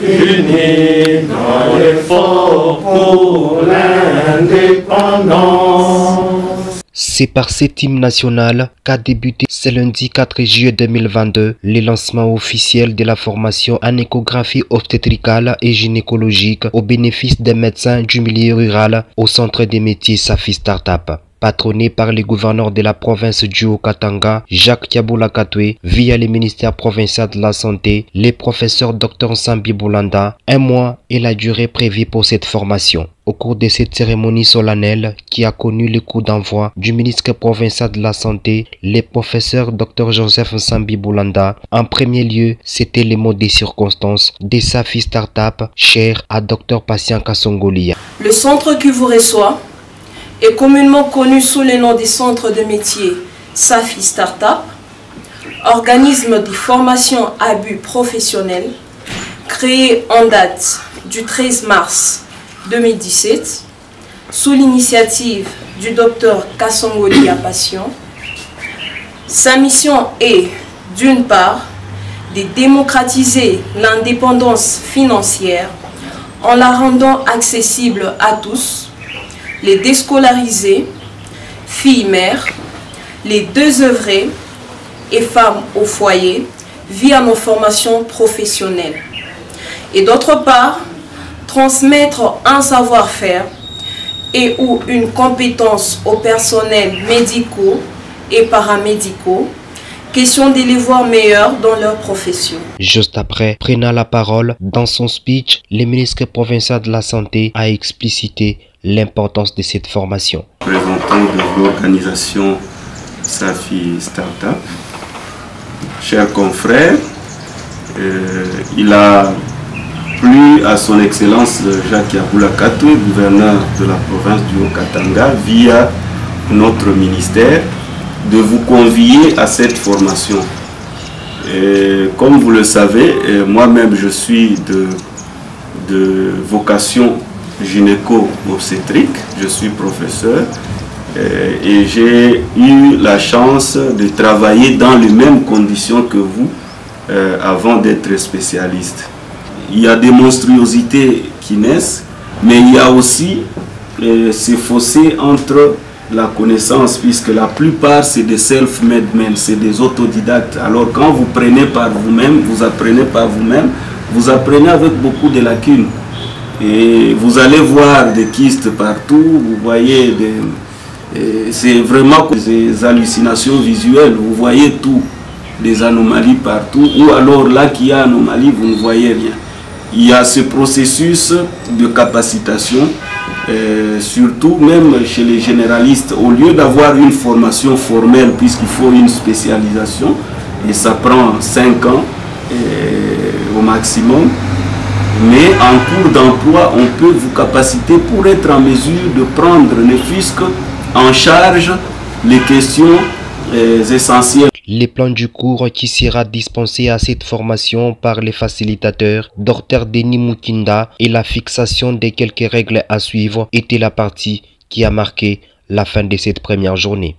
unis dans l'effort pour l'indépendance. C'est par cet hymne national qu'a débuté ce lundi 4 juillet 2022 le lancement officiel de la formation en échographie obstétricale et gynécologique au bénéfice des médecins du milieu rural au centre des métiers Safi Startup. Patronné par le gouverneur de la province du Haut-Katanga, Jacques Tiaboula Katoué, via le ministère provincial de la Santé, le professeur Dr Nsambi Boulanda, un mois est la durée prévue pour cette formation. Au cours de cette cérémonie solennelle qui a connu le coup d'envoi du ministre provincial de la Santé, le professeur Dr Joseph Nsambi Boulanda, en premier lieu, c'était les mots des circonstances de Safi Startup, cher à Dr Patient Kasongolia. Le centre qui vous reçoit est communément connu sous le nom des centres de métier Safi Startup, organisme de formation à but professionnel, créé en date du 13 mars 2017, sous l'initiative du docteur Kasongolia Patient. Sa mission est, d'une part, de démocratiser l'indépendance financière en la rendant accessible à tous, les déscolarisés, filles-mères, les désœuvrés et femmes au foyer via nos formations professionnelles. Et d'autre part, transmettre un savoir-faire et ou une compétence aux personnels médicaux et paramédicaux, question de les voir meilleurs dans leur profession. Juste après, prenant la parole, dans son speech, le ministre provincial de la Santé a explicité l'importance de cette formation. Représentant de l'organisation Safi Startup, chers confrères, il a plu à son excellence Jacques Tiaboula Katoué, gouverneur de la province du Haut-Katanga, via notre ministère, de vous convier à cette formation. Et comme vous le savez, moi-même je suis de vocation gynéco-obstétrique, je suis professeur et j'ai eu la chance de travailler dans les mêmes conditions que vous avant d'être spécialiste. Il y a des monstruosités qui naissent, mais il y a aussi ces fossés entre la connaissance, puisque la plupart c'est des self-made men, c'est des autodidactes. Alors quand vous prenez par vous-même, vous apprenez par vous-même, vous apprenez avec beaucoup de lacunes. Et vous allez voir des kystes partout, vous voyez c'est vraiment des hallucinations visuelles, vous voyez tout, des anomalies partout, ou alors là qu'il y a anomalie, vous ne voyez rien. Il y a ce processus de capacitation, surtout même chez les généralistes, au lieu d'avoir une formation formelle, puisqu'il faut une spécialisation, et ça prend 5 ans au maximum, mais en cours d'emploi, on peut vous capaciter pour être en mesure de prendre, ne fût-ce qu'en charge, les questions essentielles. Les plans du cours qui sera dispensé à cette formation par les facilitateurs, Dr Denis Moutinda, et la fixation de quelques règles à suivre était la partie qui a marqué la fin de cette première journée.